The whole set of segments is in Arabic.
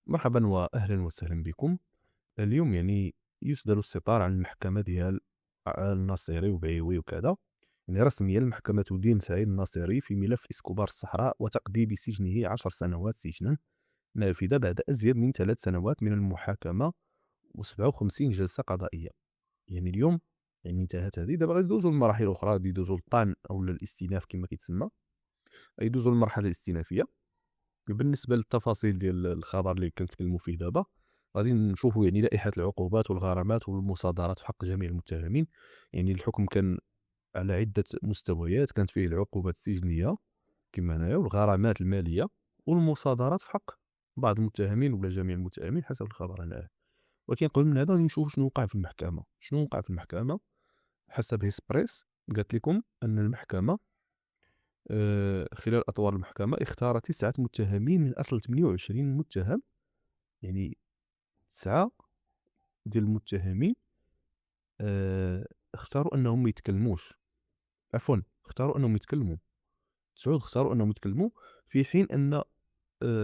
مرحبا واهلا وسهلا بكم. اليوم يصدر الستار عن المحكمه ديال الناصري وبعيوي وكذا. رسميا المحكمه تدين سعيد الناصري في ملف اسكوبار الصحراء وتقضي بسجنه 10 سنوات سجنا نافذه بعد ازيد من 3 سنوات من المحاكمه و57 جلسه قضائيه. اليوم انتهت هذه، دابا غادي يدوزوا لمراحل اخرى، غادي يدوزوا للطعن او الاستئناف كما كيتسمى. يدوزوا للمرحله الاستئنافيه. بالنسبه للتفاصيل ديال الخبر اللي كنتكلموا فيه دابا، غادي نشوفوا لائحه العقوبات والغرامات والمصادرات في حق جميع المتهمين. الحكم كان على عده مستويات، كانت فيه العقوبات السجنيه كما هنايا، والغرامات الماليه والمصادرات في حق بعض المتهمين ولا جميع المتهمين حسب الخبر هنايا. ولكن قبل من هذا غادي نشوفوا شنو وقع في المحكمه. حسب هيسبريس قالت لكم ان المحكمه خلال اطوار المحكمه اختار 9 متهمين من اصل 28 متهم. يعني 9 ديال المتهمين اختاروا انهم ما يتكلموش. عفوا، اختاروا انهم يتكلموا. 9 اختاروا انهم يتكلموا، في حين ان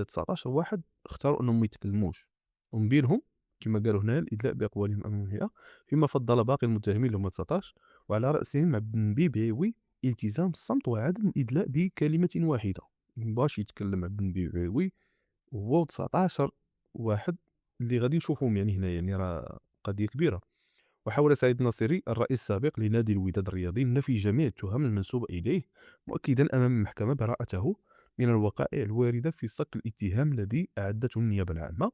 19 واحد اختاروا انهم ما يتكلموش، ومن بينهم كما قالوا هنا الادلاء باقوالهم امام الهيئه، فيما فضل باقي المتهمين اللي هما 19 وعلى راسهم عبد النبي بعيوي التزام الصمت وعدم الادلاء بكلمه واحده. مبغاش يتكلم عبد النبي بعيوي، وهو 19 واحد اللي غادي نشوفهم هنا. راه قضيه كبيره. وحاول سعيد الناصري الرئيس السابق لنادي الوداد الرياضي نفي جميع التهم المنسوبة إليه، مؤكدا أمام المحكمة براءته من الوقائع الواردة في صك الاتهام الذي أعدته النيابة العامة.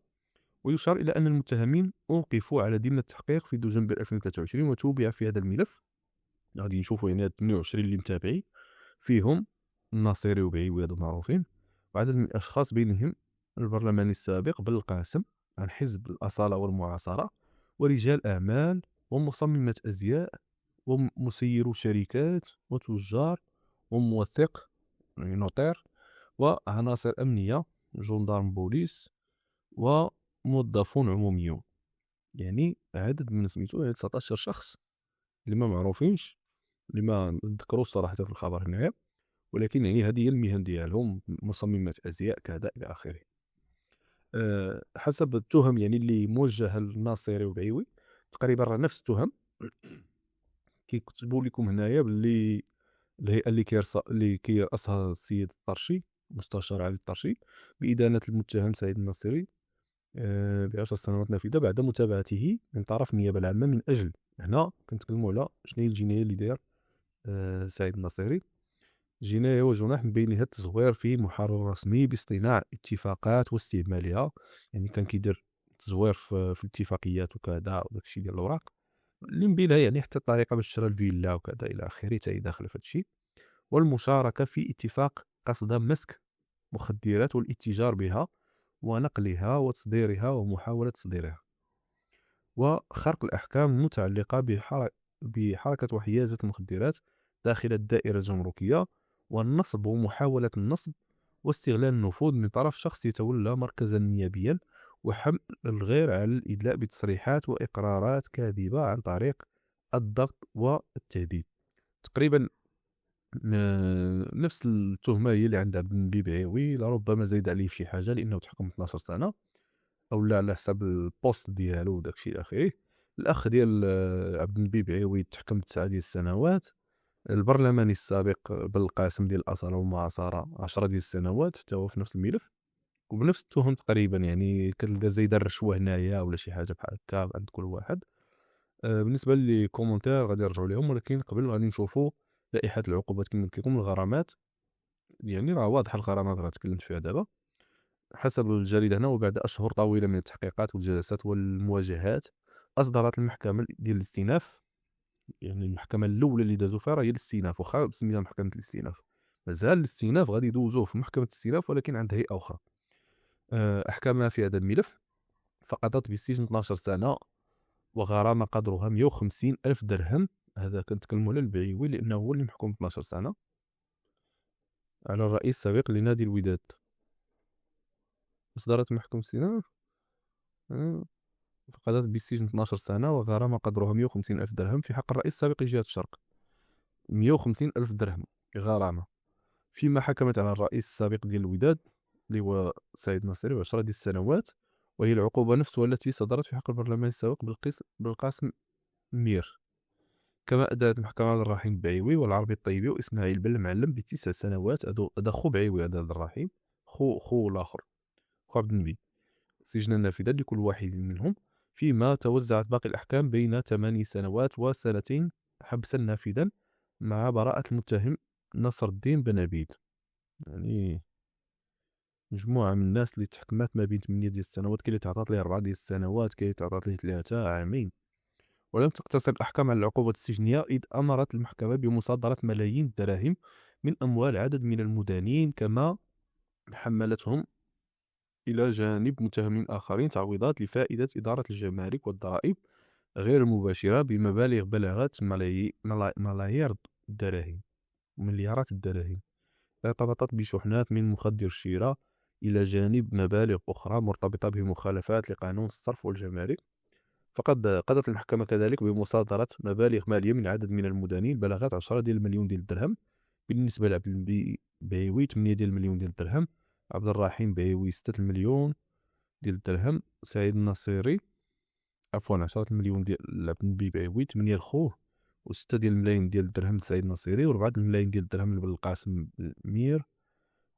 ويشار إلى أن المتهمين أوقفوا على ذمة التحقيق في دجنبر 2023 وتوبع في هذا الملف. غادي نشوفوا 28 اللي متابعين فيهم الناصري وبعيوي هادو معروفين، وعدد من الأشخاص بينهم البرلماني السابق بالقاسم عن حزب الأصالة والمعاصرة، ورجال أعمال ومصممة أزياء ومسيرو شركات وتجار وموثق نوطير وعناصر أمنية جندارم بوليس وموظفون عموميون. عدد من سميتو 19 شخص اللي ما معروفينش، اللي ما ذكروش صراحة في الخبر هنايا، ولكن هذه هي المهن ديالهم، مصممة أزياء كذا إلى آخره. حسب التهم اللي موجهة للناصري وبعيوي، تقريبا راه نفس التهم. كيكتبوا لكم هنايا باللي الهيئه اللي كيرأسها السيد الطرشي، مستشار علي الطرشي، بإدانة المتهم سعيد الناصري ب10 سنوات نافذة بعد متابعته من طرف النيابة العامة من أجل، هنا كنتكلموا على شنو هي الجناية اللي داير سعيد الناصري. جناية وجناح من بينها التزوير في محرر رسمي باصطناع اتفاقات واستعمالها. كان كيدير تزوير في الاتفاقيات وكذا وداكشي ديال الأوراق اللي من بينها حتى الطريقة باش شرا الفيلا وكذا إلى آخره حتى هي داخلة في هادشي. والمشاركة في اتفاق قصد مسك مخدرات والاتجار بها ونقلها وتصديرها ومحاولة تصديرها، وخرق الأحكام المتعلقة بحركة وحيازة المخدرات داخل الدائرة الجمركية، والنصب ومحاولة النصب واستغلال النفوذ من طرف شخص يتولى مركزا نيابيا، وحمل الغير على الإدلاء بتصريحات وإقرارات كاذبة عن طريق الضغط والتهديد. تقريبا نفس التهمة هي اللي عند عبد النبي بعيوي، لربما زايد عليه في شي حاجة لأنه تحكم 12 سنة أو لا على حساب البوست ديالو وداكشي إلى آخره. الأخ ديال عبد النبي بعيوي تحكم 9 ديال السنوات. البرلماني السابق بالقاسم ديال الأصالة والمعاصرة 10 ديال السنوات حتى هو في نفس الملف وبنفس التهم تقريبا. كتلقى زايد الرشوة هنايا ولا شي حاجة بحال هكا عند كل واحد. بالنسبة لي كومونتير غادي نرجعوا لهم، ولكن قبل غادي نشوفوا لائحة العقوبات كما قلت لكم. الغرامات راه واضحة، الغرامات راه تكلمت فيها دابا. حسب الجريدة هنا، وبعد أشهر طويلة من التحقيقات والجلسات والمواجهات، أصدرت المحكمة ديال الاستئناف، المحكمة الأولى اللي دازوا فيها راه هي الاستئناف، واخا سميتها محكمة الاستئناف، مازال الاستئناف غادي يدوزوه في محكمة الاستئناف ولكن عند هيئة أخرى. أحكامها في هذا الملف فقضت بالسجن 12 سنة وغرامة قدرها 150 ألف درهم. هذا كنتكلموا على البعيوي لأنه هو اللي محكوم 12 سنة على الرئيس السابق لنادي الوداد. أصدرت محكمة الاستئناف فقضت بالسجن 12 سنة وغرامة قدرها 150 ألف درهم في حق الرئيس السابق لجهة الشرق. 150 ألف درهم غرامة. فيما حكمت على الرئيس السابق ديال الوداد اللي هو سعيد الناصري 10 ديال السنوات وهي العقوبة نفسها التي صدرت في حق البرلمان السابق بالقاسم مير. كما أدانت المحكمة عبد الرحيم بعيوي والعربي الطيبي وإسماعيل بن المعلم ب9 سنوات. هذا خو بعيوي، هذا عبد الرحيم، خو الآخر، خو عبد النبي، سجنا نافذا لكل واحد منهم، فيما توزعت باقي الأحكام بين 8 سنوات و2 حبسا نافذا مع براءة المتهم نصر الدين بن عبيد. يعني مجموعة من الناس اللي تحكمات ما بين 8 ديال السنوات، كاين اللي تعطات ليه 4 ديال السنوات، كاين اللي تعطات ليه 3 عامين. ولم تقتصر الأحكام على العقوبات السجنية، إذ أمرت المحكمة بمصادرة ملايين الدراهم من أموال عدد من المدانين، كما حملتهم إلى جانب متهمين آخرين تعويضات لفائدة إدارة الجمارك والضرائب غير المباشرة بمبالغ بلغت ملايير الدراهم، مليارات الدراهم، ارتبطت بشحنات من مخدر الشراء، إلى جانب مبالغ أخرى مرتبطة بمخالفات لقانون الصرف والجمارك. فقد قضت المحكمة كذلك بمصادرة مبالغ مالية من عدد من المدانين بلغت 10 ديال المليون ديال الدرهم. بالنسبة لعبد النبي بعيوي 8 ديال المليون ديال الدرهم، عبد الرحيم بعيوي 6 المليون ديال الدرهم، سعيد النصيري 10 المليون ديال عبد النبي بعيوي، 8 لخوه، و6 ديال الملايين ديال الدرهم لسعيد النصيري، و4 الملايين ديال الدرهم للقاسم مير،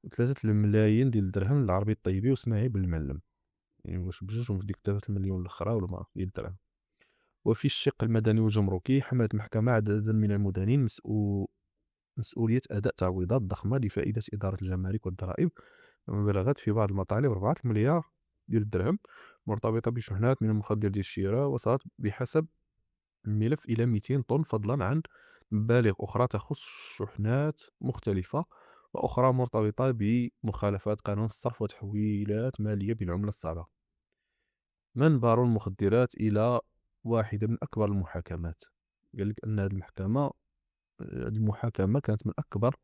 و3 الملايين ديال الدرهم للعربي الطيبي واسماعيل بن المعلم. يعني واش بجوجهم في ديك 3 المليون الاخرى ولا ما ديال الدرهم. وفي الشق المدني والجمركي حملت المحكمة عددا من المدانين مسؤولية أداء تعويضات ضخمة لفائدة إدارة الجمارك والضرائب، وما بلغت في بعض المطالب 4 مليار ديال الدرهم، مرتبطة بشحنات من المخدر ديال الشراء، وصلت بحسب الملف إلى 200 طن، فضلا عن مبالغ أخرى تخص شحنات مختلفة وأخرى مرتبطة بمخالفات قانون الصرف وتحويلات مالية بالعملة الصعبة. منبر المخدرات إلى واحدة من أكبر المحاكمات. قال لك أن هذه المحاكمة كانت من أكبر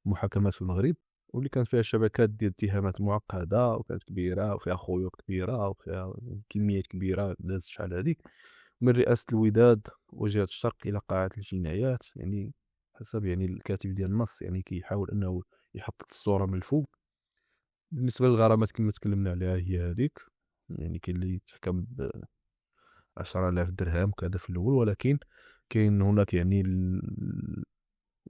المحاكمات في المغرب، واللي كان فيها شبكات ديال الاتهامات معقدة، وكانت كبيرة وفيها خيوط كبيرة وفيها كميات كبيرة دازت شحال هادي، من رئاسة الوداد وجهة الشرق إلى قاعة الجنايات. يعني حسب يعني الكاتب ديال النص يعني كيحاول أنه يحط الصورة من الفوق. بالنسبة للغرامات كما تكلمنا عليها هي هذيك، يعني كاين اللي تحكم ب 10,000 درهم كذا في الأول، ولكن كاين هناك يعني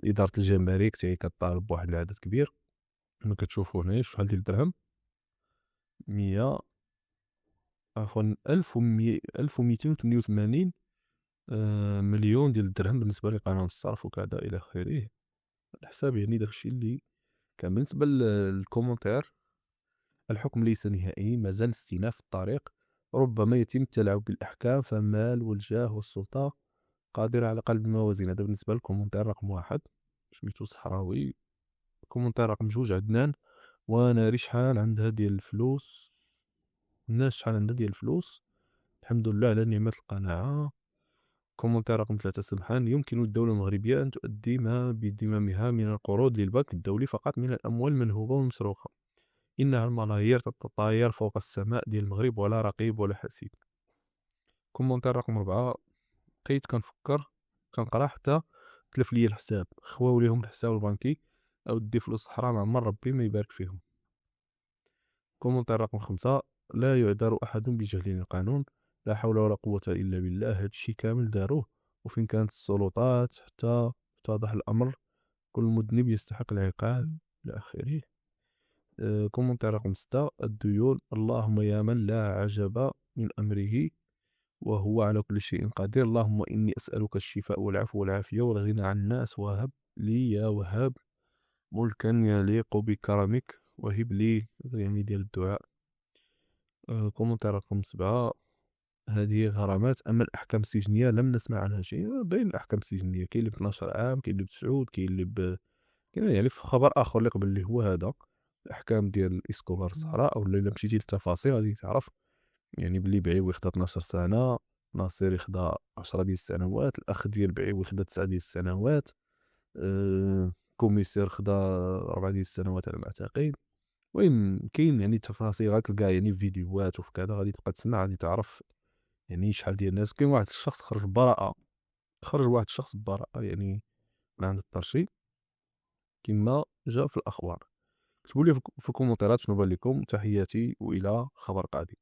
إدارة الجمارك حتى هي كطالب بواحد العدد كبير. كما كتشوفوا هنايا شحال ديال الدرهم، 100 عفوا 1288 مليون ديال الدرهم بالنسبة لقانون الصرف وكذا إلى آخره. على حساب يعني داكشي اللي كان. بالنسبة للكومنتير، الحكم ليس نهائي، مازال الاستئناف في الطريق، ربما يتم التلاعب بالأحكام، فالمال والجاه والسلطة قادرة على قلب الموازين. هذا بالنسبة للكومنتير رقم 1 سميتو صحراوي. كومنتير رقم 2 عدنان: وناري شحال عندها ديال الفلوس، الناس شحال عندها ديال الفلوس، الحمد لله على نعمة القناعة. كومنتير رقم 3 سمحان: يمكن للدولة المغربية أن تؤدي ما بدمامها من القروض للبنك الدولي فقط من الأموال المنهوبة والمسروقة، إنها الملايير تتطاير فوق السماء ديال المغرب ولا رقيب ولا حسيب. كومنتير رقم 4: بقيت كنفكر كنقرا حتى تلف ليا الحساب، خواو ليهم الحساب البنكي او دي فلوس حرام عمر ربي ما يبارك فيهم. كومنتير رقم 5: لا يعذر احد بجهل القانون، لا حول ولا قوة الا بالله. هادشي كامل داروه وفين كانت السلطات حتى اتضح الامر، كل مذنب يستحق العقاب الى اخره. كومنتير رقم 6: الديون، اللهم يا من لا عجب من امره وهو على كل شيء قدير، اللهم إني أسألك الشفاء والعفو والعافية والغنى عن الناس، وهب لي يا وهاب ملكا يليق بكرمك، وهب لي يعني ديال الدعاء. كومنتير رقم 7: هذه غرامات، أما الأحكام السجنية لم نسمع عنها شيء. باين الأحكام السجنية كاين اللي ب 12 عام، كاين اللي ب9، كاين اللي كاين يعني في خبر آخر اللي قبل اللي هو هذا الأحكام ديال إسكوبار الصحراء، أو إلا مشيتي للتفاصيل غادي تعرف يعني بلي بعيوي خدا 12 سنة، ناصري خدا 10 ديال السنوات، الأخ ديال بعيوي خدا 9 ديال السنوات، كوميسير خدا 4 ديال السنوات على ما أعتقد. المهم كاين يعني تفاصيل غتلقى يعني في فيديوهات وفي كذا، غادي تبقى تسنى غادي تعرف يعني شحال ديال الناس. كاين واحد الشخص خرج ببراءة، خرج واحد الشخص ببراءة يعني من عند الطرشي كما جاء في الأخبار. كتبوا لي في الكومنتيرات شنو بان لكم. تحياتي وإلى خبر قادم.